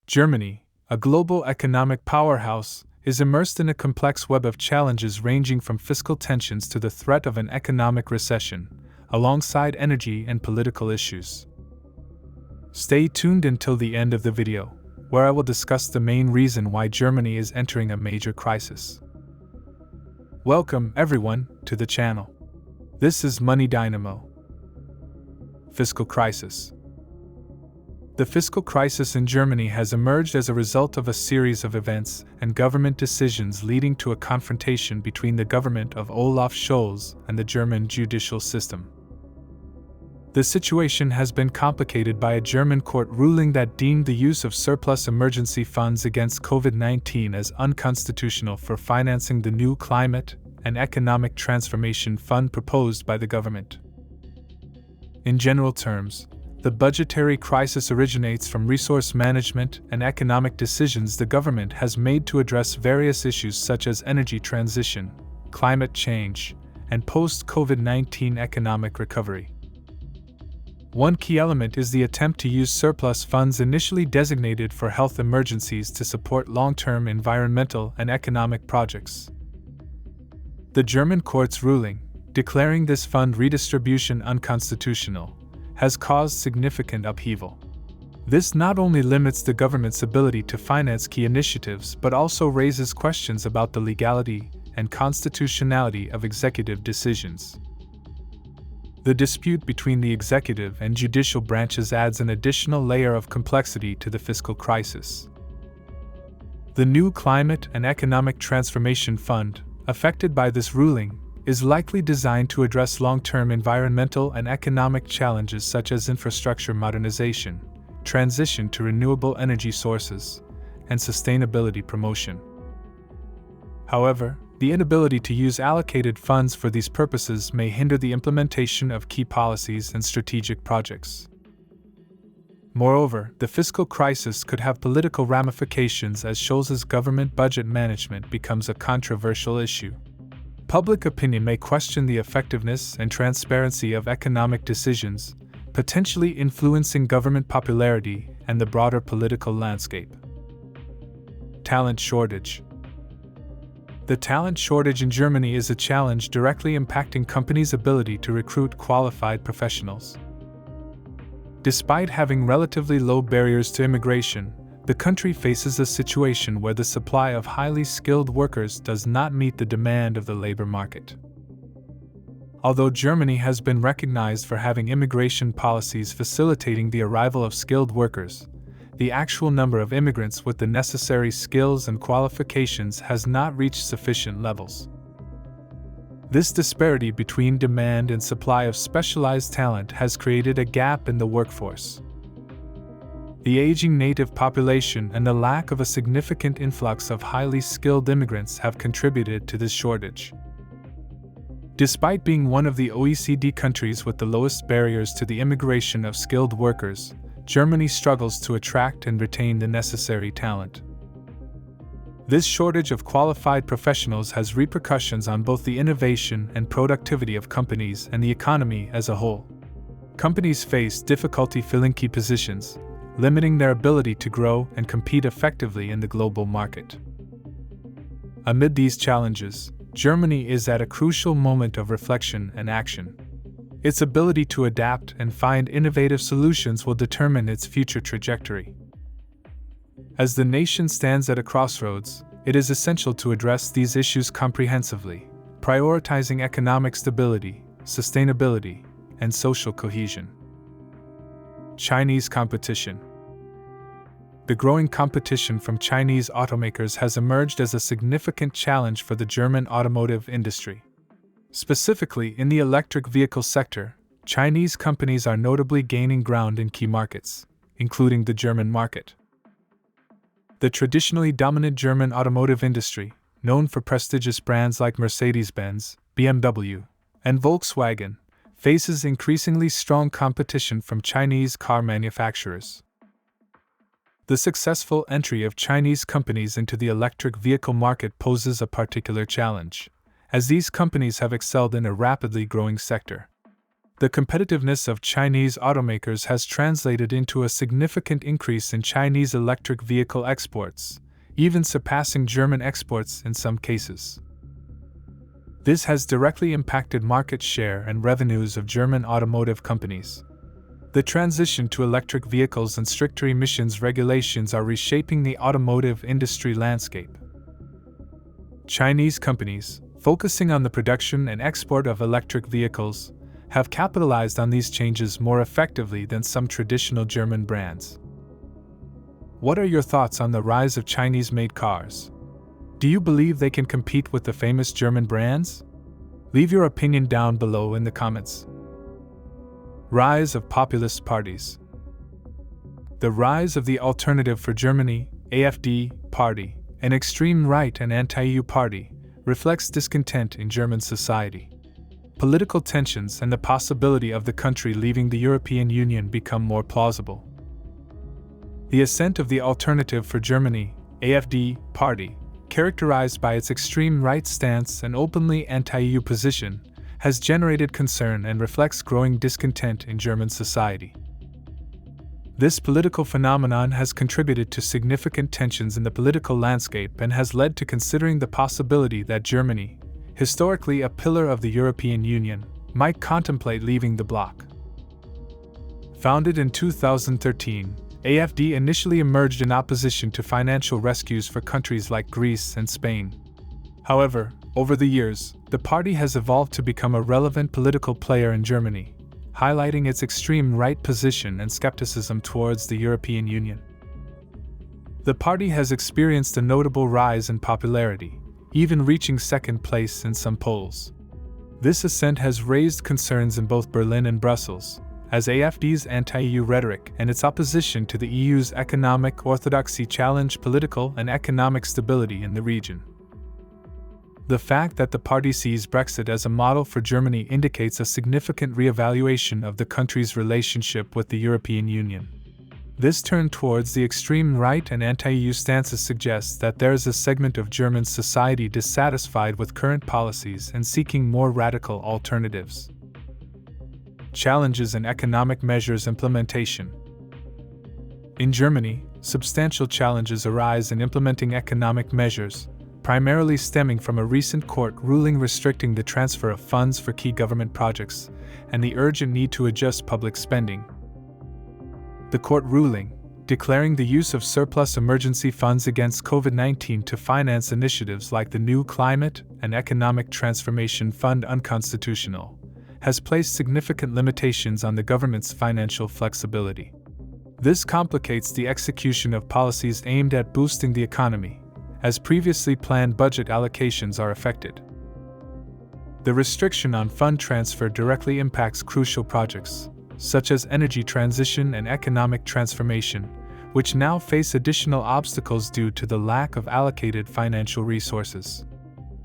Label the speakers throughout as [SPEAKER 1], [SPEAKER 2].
[SPEAKER 1] Germany, a global economic powerhouse, is immersed in a complex web of challenges ranging from fiscal tensions to the threat of an economic recession, alongside energy and political issues. Stay tuned until the end of the video, where I will discuss the main reason why Germany is entering a major crisis. Welcome, everyone, to the channel. This is MoneyDynamo. Fiscal crisis. The fiscal crisis in Germany has emerged as a result of a series of events and government decisions leading to a confrontation between the government of Olaf Scholz and the German judicial system. The situation has been complicated by a German court ruling that deemed the use of surplus emergency funds against COVID-19 as unconstitutional for financing the new climate and economic transformation fund proposed by the government. In general terms, the budgetary crisis originates from resource management and economic decisions the government has made to address various issues such as energy transition, climate change, and post-COVID-19 economic recovery. One key element is the attempt to use surplus funds initially designated for health emergencies to support long-term environmental and economic projects. The German court's ruling, declaring this fund redistribution unconstitutional, has caused significant upheaval. This not only limits the government's ability to finance key initiatives but also raises questions about the legality and constitutionality of executive decisions. The dispute between the executive and judicial branches adds an additional layer of complexity to the fiscal crisis. The new Climate and Economic Transformation Fund, affected by this ruling, is likely designed to address long-term environmental and economic challenges such as infrastructure modernization, transition to renewable energy sources, and sustainability promotion. However, the inability to use allocated funds for these purposes may hinder the implementation of key policies and strategic projects. Moreover, the fiscal crisis could have political ramifications as Scholz's government budget management becomes a controversial issue. Public opinion may question the effectiveness and transparency of economic decisions, potentially influencing government popularity and the broader political landscape. Talent shortage. The talent shortage in Germany is a challenge directly impacting companies' ability to recruit qualified professionals. Despite having relatively low barriers to immigration, the country faces a situation where the supply of highly skilled workers does not meet the demand of the labor market. Although Germany has been recognized for having immigration policies facilitating the arrival of skilled workers, the actual number of immigrants with the necessary skills and qualifications has not reached sufficient levels. This disparity between demand and supply of specialized talent has created a gap in the workforce. The aging native population and the lack of a significant influx of highly skilled immigrants have contributed to this shortage. Despite being one of the OECD countries with the lowest barriers to the immigration of skilled workers, Germany struggles to attract and retain the necessary talent. This shortage of qualified professionals has repercussions on both the innovation and productivity of companies and the economy as a whole. Companies face difficulty filling key positions, limiting their ability to grow and compete effectively in the global market. Amid these challenges, Germany is at a crucial moment of reflection and action. Its ability to adapt and find innovative solutions will determine its future trajectory. As the nation stands at a crossroads, it is essential to address these issues comprehensively, prioritizing economic stability, sustainability, and social cohesion. Chinese competition. The growing competition from Chinese automakers has emerged as a significant challenge for the German automotive industry. Specifically, in the electric vehicle sector, Chinese companies are notably gaining ground in key markets, including the German market. The traditionally dominant German automotive industry, known for prestigious brands like Mercedes-Benz, BMW, and Volkswagen, faces increasingly strong competition from Chinese car manufacturers. The successful entry of Chinese companies into the electric vehicle market poses a particular challenge, as these companies have excelled in a rapidly growing sector. The competitiveness of Chinese automakers has translated into a significant increase in Chinese electric vehicle exports, even surpassing German exports in some cases. This has directly impacted market share and revenues of German automotive companies. The transition to electric vehicles and stricter emissions regulations are reshaping the automotive industry landscape. Chinese companies, focusing on the production and export of electric vehicles, have capitalized on these changes more effectively than some traditional German brands. What are your thoughts on the rise of Chinese-made cars? Do you believe they can compete with the famous German brands? Leave your opinion down below in the comments. Rise of populist parties. The rise of the Alternative for Germany (AfD) party, an extreme right and anti-EU party, reflects discontent in German society. Political tensions and the possibility of the country leaving the European Union become more plausible. The ascent of the Alternative for Germany (AfD) party, characterized by its extreme right stance and openly anti-EU position, has generated concern and reflects growing discontent in German society. This political phenomenon has contributed to significant tensions in the political landscape and has led to considering the possibility that Germany, historically a pillar of the European Union, might contemplate leaving the bloc. Founded in 2013, AfD initially emerged in opposition to financial rescues for countries like Greece and Spain. However, over the years, the party has evolved to become a relevant political player in Germany, highlighting its extreme right position and skepticism towards the European Union. The party has experienced a notable rise in popularity, even reaching second place in some polls. This ascent has raised concerns in both Berlin and Brussels, as AfD's anti-EU rhetoric and its opposition to the EU's economic orthodoxy challenge political and economic stability in the region. The fact that the party sees Brexit as a model for Germany indicates a significant re-evaluation of the country's relationship with the European Union. This turn towards the extreme right and anti-EU stances suggests that there is a segment of German society dissatisfied with current policies and seeking more radical alternatives. Challenges in economic measures implementation. In Germany, substantial challenges arise in implementing economic measures, primarily stemming from a recent court ruling restricting the transfer of funds for key government projects and the urgent need to adjust public spending. The court ruling, declaring the use of surplus emergency funds against COVID-19 to finance initiatives like the new Climate and Economic Transformation Fund unconstitutional, has placed significant limitations on the government's financial flexibility. This complicates the execution of policies aimed at boosting the economy, as previously planned budget allocations are affected. The restriction on fund transfer directly impacts crucial projects, such as energy transition and economic transformation, which now face additional obstacles due to the lack of allocated financial resources.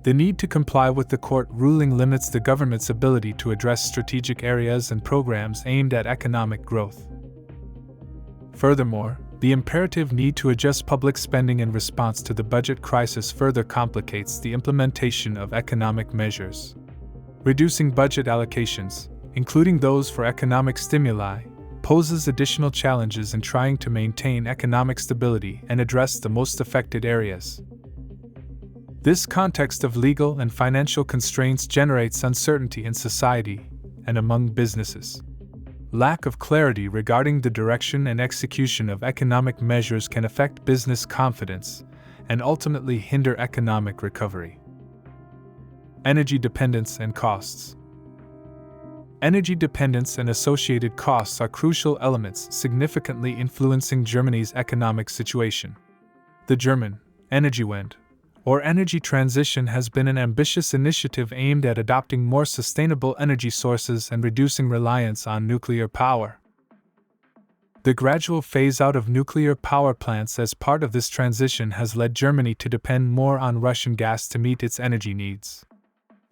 [SPEAKER 1] The need to comply with the court ruling limits the government's ability to address strategic areas and programs aimed at economic growth. Furthermore, the imperative need to adjust public spending in response to the budget crisis further complicates the implementation of economic measures. Reducing budget allocations, including those for economic stimuli, poses additional challenges in trying to maintain economic stability and address the most affected areas. This context of legal and financial constraints generates uncertainty in society and among businesses. Lack of clarity regarding the direction and execution of economic measures can affect business confidence and ultimately hinder economic recovery. Energy dependence and costs. Energy dependence and associated costs are crucial elements significantly influencing Germany's economic situation. The German Energiewende, or energy transition, has been an ambitious initiative aimed at adopting more sustainable energy sources and reducing reliance on nuclear power. The gradual phase-out of nuclear power plants as part of this transition has led Germany to depend more on Russian gas to meet its energy needs.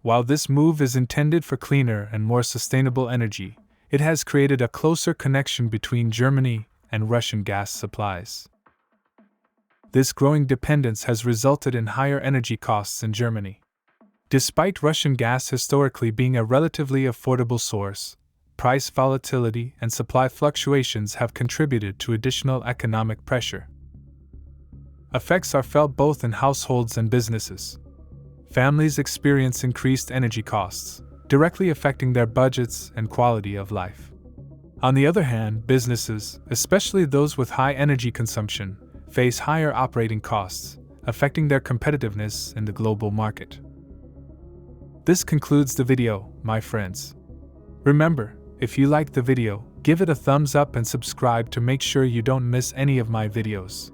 [SPEAKER 1] While this move is intended for cleaner and more sustainable energy, it has created a closer connection between Germany and Russian gas supplies. This growing dependence has resulted in higher energy costs in Germany. Despite Russian gas historically being a relatively affordable source, price volatility and supply fluctuations have contributed to additional economic pressure. Effects are felt both in households and businesses. Families experience increased energy costs, directly affecting their budgets and quality of life. On the other hand, businesses, especially those with high energy consumption, face higher operating costs, affecting their competitiveness in the global market. This concludes the video, my friends. Remember, if you liked the video, give it a thumbs up and subscribe to make sure you don't miss any of my videos.